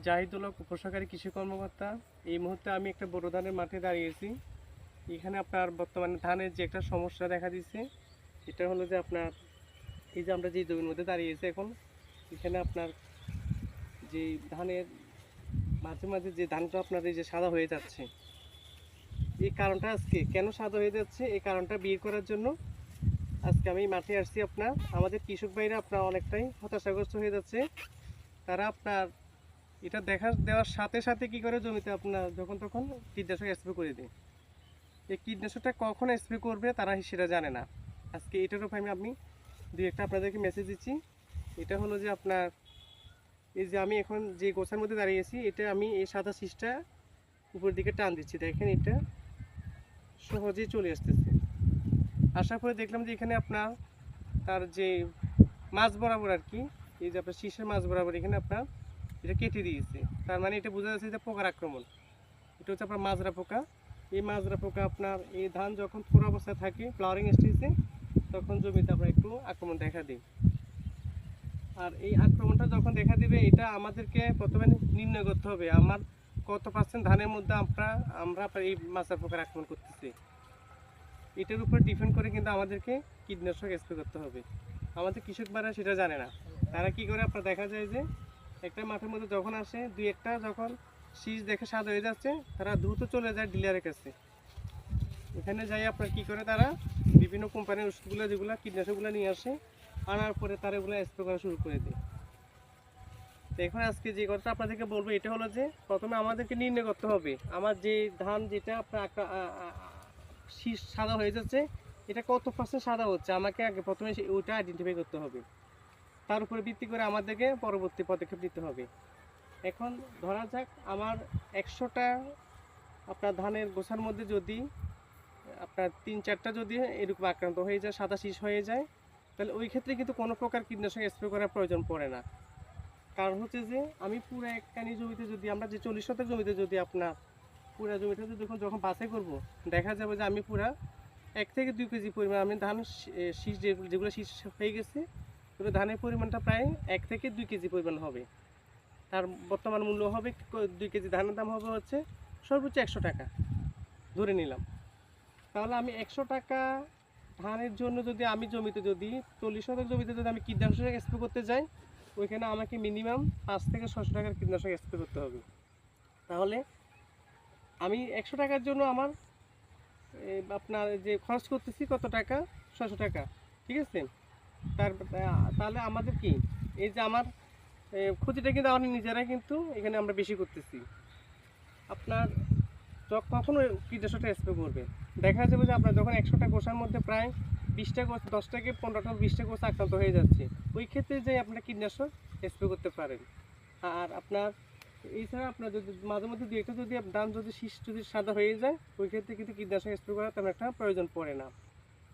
জাহিদুল হক, উপসহকারী কৃষি কর্মকর্তা। এই মুহূর্তে আমি একটা বোরো ধানের মাঠে দাঁড়িয়েছি। এখানে আপনার বর্তমানে ধানের যে একটা সমস্যা দেখা দিচ্ছে, এটা হলো যে আপনার এই যে আমরা যে জমির মধ্যে দাঁড়িয়েছি এখন, এখানে আপনার যে ধানের মাঝে মাঝে যে ধানটা আপনার এই যে সাদা হয়ে যাচ্ছে, এই কারণটা আজকে কেন সাদা হয়ে যাচ্ছে এই কারণটা বের করার জন্য আজকে আমি মাঠে আসছি। আপনার আমাদের কৃষক ভাইরা আপনার অনেকটাই হতাশাগ্রস্ত হয়ে যাচ্ছে। তারা আপনার এটা দেখা দেওয়ার সাথে সাথে কি করে জমিতে আপনার যখন তখন কীটনাশক স্প্রে করে দেয়। এই কীটনাশকটা কখন স্প্রে করবে তারা সেটা জানে না। আজকে এটার উপর আমি দুই একটা আপনাদেরকে মেসেজ দিচ্ছি। এটা হলো যে আপনার এই যে আমি এখন যে গোছার মধ্যে দাঁড়িয়েছি, এটা আমি এই সাদা শীষটা উপরের দিকে টান দিচ্ছি, দেখেন এটা সহজেই চলে আসতেছে। আসার পরে দেখলাম যে এখানে আপনার তার যে মাছ বরাবর আর কি, এই যে আপনার শীষের মাছ বরাবর এখানে আপনার এটা কেটে দিয়েছে। তার মানে এটা বোঝা যাচ্ছে যে পোকার আক্রমণ। এটা হচ্ছে আপনার মাজরা পোকা। এই মাজরা পোকা আপনার এই ধান যখন পুরো অবস্থায় থাকে ফ্লাওয়ারিং স্টেজে, তখন জমিতে আপনার একটু আক্রমণ দেখা দিই। আর এই আক্রমণটা যখন দেখা দিবে এটা আমাদেরকে প্রথমে নির্ণয় করতে হবে আমার কত পার্সেন্ট ধানের মধ্যে আমরা এই মাজরা পোকার আক্রমণ করতেছি। এটার উপর ডিপেন্ড করে কিন্তু আমাদেরকে কীটনাশক স্প্রে করতে হবে। আমাদের কৃষক ভাইরা সেটা জানে না। তারা কি করে আপনার দেখা যায় যে একটা মাঠের মধ্যে যখন আসে দুই একটা যখন শীষ দেখে সাদা হয়ে যাচ্ছে, তারা দ্রুত চলে যায় ডিলারের কাছে। এখানে যাই আপনার কি করে তারা বিভিন্ন কোম্পানির ওষুধগুলো যেগুলো কীটনাশকগুলো নিয়ে আসে, আনার পরে তারা এগুলো স্প্রে করা শুরু করে দেয়। তো এখন আজকে যে কথাটা আপনাদেরকে বলবো এটা হলো যে প্রথমে আমাদেরকে নির্ণয় করতে হবে আমার যে ধান যেটা আপনার শীষ সাদা হয়ে যাচ্ছে এটা কত পার্সেন্ট সাদা হচ্ছে, আমাকে আগে প্রথমে ওইটা আইডেন্টিফাই করতে হবে। তার উপরে ভিত্তি করে আমাদেরকে পরবর্তী পদক্ষেপ নিতে হবে। এখন ধরা যাক আমার 100টা আপনার ধানের গোছার মধ্যে যদি আপনার 3-4টা যদি এরকম আক্রান্ত হয়ে যায়, সাদা শীষ হয়ে যায়, তাহলে ওই ক্ষেত্রে কিন্তু কোনো প্রকার কীটনাশক স্প্রে করার প্রয়োজন পড়ে না। কারণ হচ্ছে যে আমি পুরো একখানি জমিতে যদি আমরা যে 40 শতক জমিতে যদি আপনার পুরো জমিটা যদি যখন বাছাই করব, দেখা যাবে যে আমি পুরা 1 থেকে 2 কেজি পরিমাণ আমি ধান শীষ যেগুলো শীষ হয়ে গেছে, পুরো ধানের পরিমাণটা প্রায় 1 থেকে 2 কেজি পরিমাণ হবে। তার বর্তমান মূল্য হবে 2 কেজি ধানের দাম হবে হচ্ছে সর্বোচ্চ 100 টাকা ধরে নিলাম। তাহলে আমি 100 টাকা ধানের জন্য যদি আমি জমিতে যদি 40 শতক জমিতে যদি আমি কীটনাশক স্প্রে করতে যাই, ওইখানে আমাকে মিনিমাম 5 থেকে 600 টাকার কীটনাশক স্প্রে করতে হবে। তাহলে আমি 100 টাকার জন্য আমার আপনার যে খরচ করতেছি কত টাকা, 600 টাকা, ঠিক আছে। তাহলে আমাদের কি এই যে আমার ক্ষতিটা কিন্তু আমরা নিজেরাই কিন্তু এখানে আমরা বেশি করতেছি। আপনার কখনো কীটনাশকটা স্প্রে করবে, দেখা যাবে যে আপনার যখন 100টা গোছার মধ্যে প্রায় 20টা গোছ, 10 থেকে 15টা 20টা গোছ আক্রান্ত হয়ে যাচ্ছে, ওই ক্ষেত্রে যে আপনারা কীটনাশক স্প্রে করতে পারেন। আর আপনার এছাড়া আপনার যদি মাঝে মধ্যে দুই একটা যদি ধান যদি শীষ যদি সাদা হয়ে যায়, ওই ক্ষেত্রে কিন্তু কীটনাশক স্প্রে করার তেমন একটা প্রয়োজন পড়ে না।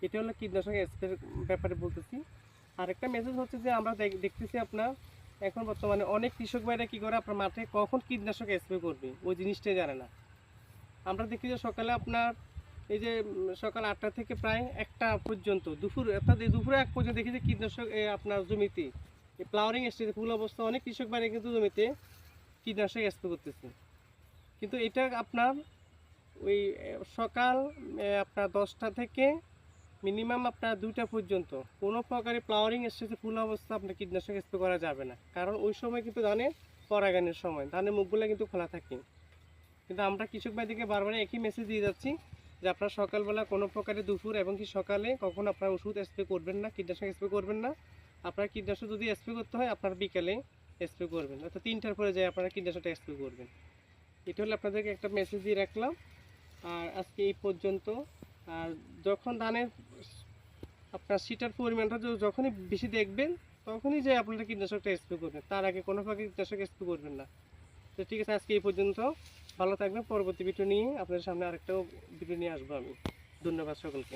এটা হলো কীটনাশক স্প্রের ব্যাপারে বলতেছি। আরেকটা মেসেজ হচ্ছে যে আমরা দেখতেছি আপনার এখন বর্তমানে অনেক কৃষক ভাইরা কী করে আপনার মাঠে কখন কীটনাশক স্প্রে করবে ওই জিনিসটাই জানে না। আমরা দেখি যে সকালে আপনার এই যে সকাল 8টা থেকে প্রায় 1টা পর্যন্ত দুপুর, অর্থাৎ এই দুপুরে 1 পর্যন্ত দেখি যে কীটনাশক আপনার জমিতে এই ফ্লাওয়ারিং স্টেজে ফুল অবস্থা অনেক কৃষক ভাইরা কিন্তু জমিতে কীটনাশক স্প্রে করতেছে। কিন্তু এটা আপনার ওই সকাল আপনার 10টা থেকে মিনিমাম আপনার 2টা পর্যন্ত কোনো প্রকারে ফ্লাওয়ারিং স্টেজে ফুল অবস্থা আপনার কীটনাশক স্প্রে করা যাবে না। কারণ ওই সময় কিন্তু ধানের পরাগায়নের সময়, ধানের মুখগুলো কিন্তু খোলা থাকে। কিন্তু আমরা কৃষক ভাইদেরকে বারবার একই মেসেজ দিয়ে যাচ্ছি যে আপনারা সকালবেলা কোনো প্রকারে দুপুর এবং কি সকালে কখন আপনারা ওষুধ স্প্রে করবেন না, কীটনাশক স্প্রে করবেন না। আপনারা কীটনাশক যদি স্প্রে করতে হয় আপনারা বিকেলে স্প্রে করবেন, অর্থাৎ 3টার পরে যায় আপনারা কীটনাশকটা স্প্রে করবেন। এটা হলে আপনাদেরকে একটা মেসেজ দিয়ে রাখলাম। আর আজকে এই পর্যন্ত। আর যখন ধানের আপনার সিটার পরিমাণটা যখনই বেশি দেখবেন তখনই যে আপনারা কীটনাশকটা স্প্রে করবেন, তার আগে কোনো প্রকার কীটনাশক স্প্রে করবেন না। তো ঠিক আছে, আজকে এই পর্যন্ত। ভালো থাকবেন। পরবর্তী ভিডিও নিয়ে আপনাদের সামনে আরেকটাও ভিডিও নিয়ে আসবো আমি। ধন্যবাদ সকলকে।